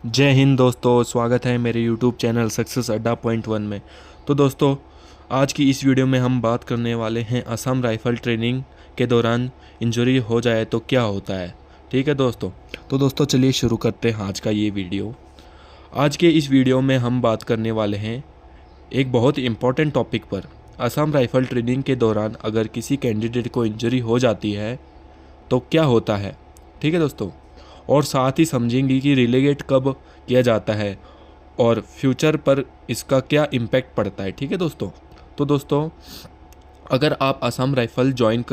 जय हिंद दोस्तों, स्वागत है मेरे यूट्यूब चैनल सक्सेस अड्डा पॉइंट वन में। तो दोस्तों, आज की इस वीडियो में हम बात करने वाले हैं असम राइफल ट्रेनिंग के दौरान इंजरी हो जाए तो क्या होता है। ठीक है दोस्तों। तो दोस्तों चलिए शुरू करते हैं आज का ये वीडियो। आज के इस वीडियो में हम बात करने वाले हैं एक बहुत इम्पॉर्टेंट टॉपिक पर। असम राइफल ट्रेनिंग के दौरान अगर किसी कैंडिडेट को इंजरी हो जाती है तो क्या होता है। ठीक है दोस्तों। और साथ ही समझेंगे कि रिलेगेट कब किया जाता है और फ्यूचर पर इसका क्या इम्पैक्ट पड़ता है। ठीक है दोस्तों। तो दोस्तों, अगर आप असम राइफल ज्वाइन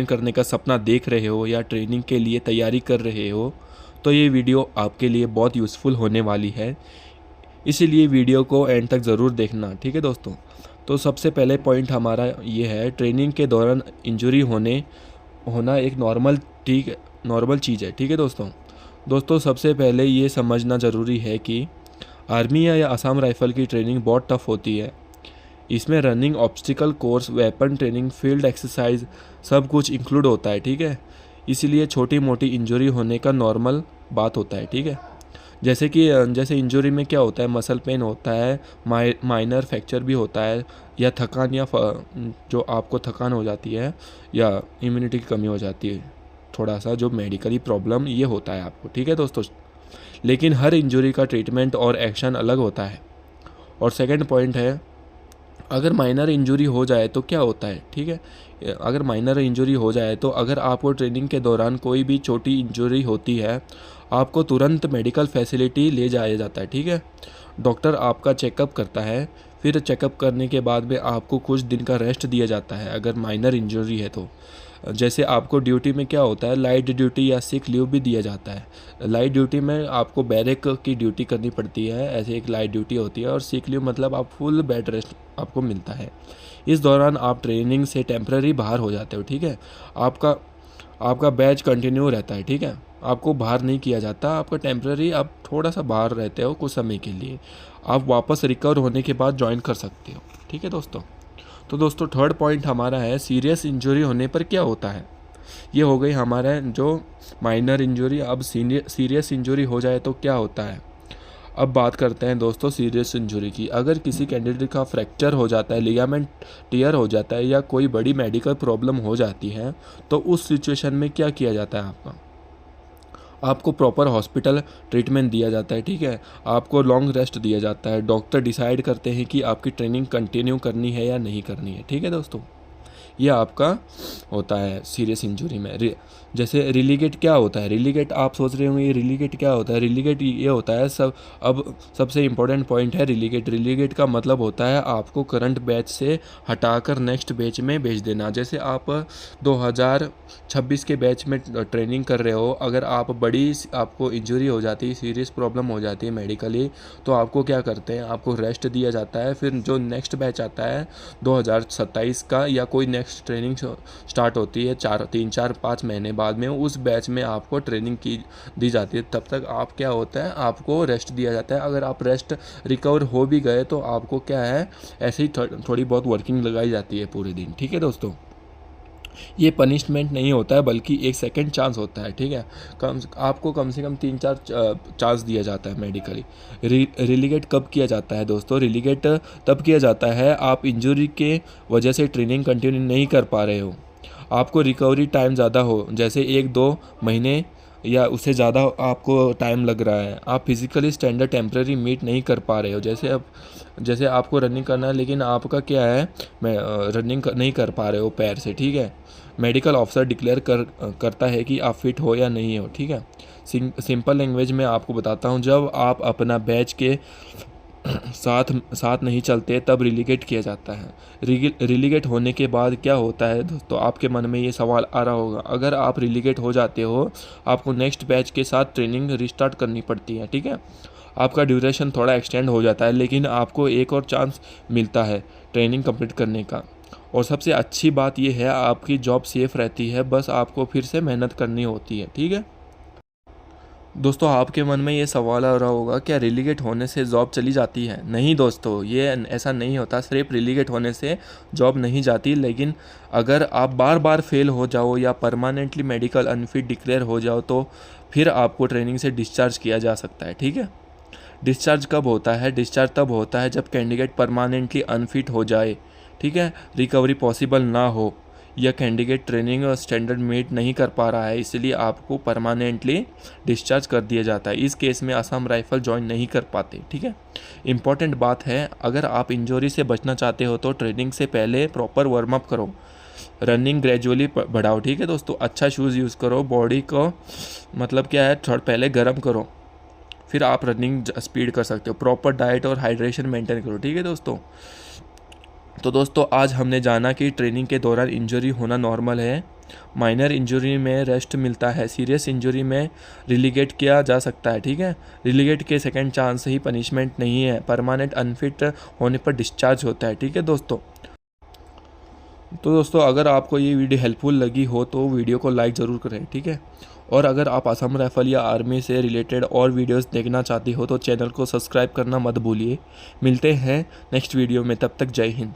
करने का सपना देख रहे हो या ट्रेनिंग के लिए तैयारी कर रहे हो तो ये वीडियो आपके लिए बहुत यूज़फुल होने वाली है, इसीलिए वीडियो को एंड तक ज़रूर देखना। ठीक है दोस्तों। तो सबसे पहले पॉइंट हमारा ये है, ट्रेनिंग के दौरान इंजरी होना एक नॉर्मल चीज़ है। ठीक है दोस्तों, सबसे पहले ये समझना ज़रूरी है कि आर्मी या असम राइफ़ल की ट्रेनिंग बहुत टफ होती है। इसमें running, obstacle course, weapon training, field exercise सब कुछ इंक्लूड होता है। ठीक है। इसीलिए छोटी मोटी इंजरी होने का नॉर्मल बात होता है। ठीक है। जैसे इंजरी में क्या होता है, मसल पेन होता है, माइनर फ्रैक्चर भी होता है, या थकान जो आपको थकान हो जाती है या इम्यूनिटी की कमी हो जाती है, थोड़ा सा जो मेडिकली प्रॉब्लम ये होता है आपको। ठीक है दोस्तों। लेकिन हर इंजरी का ट्रीटमेंट और एक्शन अलग होता है। और सेकंड पॉइंट है, अगर माइनर इंजरी हो जाए तो क्या होता है। ठीक है। अगर माइनर इंजरी हो जाए तो अगर आपको ट्रेनिंग के दौरान कोई भी छोटी इंजरी होती है, आपको तुरंत मेडिकल फैसिलिटी ले जाया जाता है। ठीक है। डॉक्टर आपका चेकअप करता है, फिर चेकअप करने के बाद में आपको कुछ दिन का रेस्ट दिया जाता है अगर माइनर इंजरी है तो। जैसे आपको ड्यूटी में क्या होता है, लाइट ड्यूटी या सिक लीव भी दिया जाता है। लाइट ड्यूटी में आपको बैरक की ड्यूटी करनी पड़ती है, ऐसे एक लाइट ड्यूटी होती है, और सिक लीव मतलब आप फुल बेड रेस्ट आपको मिलता है। इस दौरान आप ट्रेनिंग से टेम्पररी बाहर हो जाते हो। ठीक है। आपका आपका बैच कंटिन्यू रहता है। ठीक है। आपको बाहर नहीं किया जाता, आपका टेम्पररी आप थोड़ा सा बाहर रहते हो कुछ समय के लिए। आप वापस रिकवर होने के बाद ज्वाइन कर सकते हो। ठीक है दोस्तों। तो दोस्तों, थर्ड पॉइंट हमारा है, सीरियस इंजरी होने पर क्या होता है। ये हो गई हमारा जो माइनर इंजरी। अब सीरियस इंजरी हो जाए तो क्या होता है। अब बात करते हैं दोस्तों सीरियस इंजरी की। अगर किसी कैंडिडेट का फ्रैक्चर हो जाता है, लिगामेंट टियर हो जाता है, या कोई बड़ी मेडिकल प्रॉब्लम हो जाती है तो उस सिचुएशन में क्या किया जाता है। आपको प्रॉपर हॉस्पिटल ट्रीटमेंट दिया जाता है। ठीक है। आपको लॉन्ग रेस्ट दिया जाता है। डॉक्टर डिसाइड करते हैं कि आपकी ट्रेनिंग कंटिन्यू करनी है या नहीं करनी है। ठीक है दोस्तों। ये आपका होता है सीरियस इंजरी में। जैसे रिलीगेट क्या होता है। रिलीगेट आप सोच रहे होंगे ये रिलीगेट क्या होता है। रिलीगेट ये होता है अब सबसे इम्पोर्टेंट पॉइंट है रिलीगेट। रिलीगेट का मतलब होता है आपको करंट बैच से हटाकर नेक्स्ट बैच में भेज देना। जैसे आप 2026 के बैच में ट्रेनिंग कर रहे हो, अगर आपको इंजरी हो जाती है, सीरियस प्रॉब्लम हो जाती है मेडिकली, तो आपको क्या करते हैं, आपको रेस्ट दिया जाता है। फिर जो नेक्स्ट बैच आता है 2027 का, या कोई नेक्स्ट ट्रेनिंग स्टार्ट होती है 3-4-5 महीने बाद में, उस बैच में आपको ट्रेनिंग दी जाती है। तब तक आप क्या होता है, आपको रेस्ट दिया जाता है। अगर आप रेस्ट रिकवर हो भी गए तो आपको क्या है, ऐसे ही थोड़ी बहुत वर्किंग लगाई जाती है पूरे दिन। ठीक है दोस्तों। ये पनिशमेंट नहीं होता है बल्कि एक सेकंड चांस होता है। ठीक है। आपको कम से कम 3-4 चांस दिया जाता है मेडिकली। रिलीगेट कब किया जाता है दोस्तों। रिलीगेट तब किया जाता है आप इंजरी के वजह से ट्रेनिंग कंटिन्यू नहीं कर पा रहे हो, आपको रिकवरी टाइम ज़्यादा हो, जैसे 1-2 महीने या उससे ज़्यादा आपको टाइम लग रहा है, आप फिजिकली स्टैंडर्ड टेम्प्रेरी मीट नहीं कर पा रहे हो। जैसे आपको रनिंग करना है लेकिन आपका क्या है, रनिंग नहीं कर पा रहे हो पैर से। ठीक है। मेडिकल ऑफिसर डिक्लेयर करता है कि आप फिट हो या नहीं हो। ठीक है। सिंपल लैंग्वेज में आपको बताता हूँ, जब आप अपना बैच के साथ साथ नहीं चलते तब रिलीगेट किया जाता है। रिलीगेट होने के बाद क्या होता है दोस्तों, आपके मन में ये सवाल आ रहा होगा, अगर आप रिलीगेट हो जाते हो आपको नेक्स्ट बैच के साथ ट्रेनिंग रिस्टार्ट करनी पड़ती है। ठीक है। आपका ड्यूरेशन थोड़ा एक्सटेंड हो जाता है, लेकिन आपको एक और चांस मिलता है ट्रेनिंग कंप्लीट करने का। और सबसे अच्छी बात यह है, आपकी जॉब सेफ रहती है, बस आपको फिर से मेहनत करनी होती है। ठीक है दोस्तों, आपके मन में ये सवाल आ रहा होगा, क्या रिलीगेट होने से जॉब चली जाती है। नहीं दोस्तों, ये ऐसा नहीं होता। सिर्फ रिलीगेट होने से जॉब नहीं जाती, लेकिन अगर आप बार बार फेल हो जाओ या परमानेंटली मेडिकल अनफिट डिक्लेयर हो जाओ तो फिर आपको ट्रेनिंग से डिस्चार्ज किया जा सकता है। ठीक है, डिस्चार्ज कब होता है? डिस्चार्ज तब होता है जब कैंडिडेट परमानेंटली अनफिट हो जाए, ठीक है, रिकवरी पॉसिबल ना हो, या कैंडिडेट ट्रेनिंग और स्टैंडर्ड मीट नहीं कर पा रहा है, इसलिए आपको परमानेंटली डिस्चार्ज कर दिया जाता है। इस केस में असम राइफल ज्वाइन नहीं कर पाते। ठीक है, इंपॉर्टेंट बात है, अगर आप इंजरी से बचना चाहते हो तो ट्रेनिंग से पहले प्रॉपर वार्म अप करो, रनिंग ग्रेजुअली बढ़ाओ। ठीक है दोस्तों, अच्छा शूज़ यूज़ करो, बॉडी को मतलब क्या है थोड़ा पहले गर्म करो, फिर आप रनिंग स्पीड कर सकते हो। प्रॉपर डाइट और हाइड्रेशन मेंटेन करो। ठीक है दोस्तों, तो दोस्तों आज हमने जाना कि ट्रेनिंग के दौरान इंजरी होना नॉर्मल है। माइनर इंजरी में रेस्ट मिलता है, सीरियस इंजरी में रिलीगेट किया जा सकता है। ठीक है, रिलीगेट के सेकंड चांस ही पनिशमेंट नहीं है, परमानेंट अनफिट होने पर डिस्चार्ज होता है। ठीक है दोस्तों, तो दोस्तों अगर आपको ये वीडियो हेल्पफुल लगी हो तो वीडियो को लाइक ज़रूर करें। ठीक है, और अगर आप असम राइफल या आर्मी से रिलेटेड और वीडियोस देखना चाहती हो तो चैनल को सब्सक्राइब करना मत भूलिए। मिलते हैं नेक्स्ट वीडियो में, तब तक जय हिंद।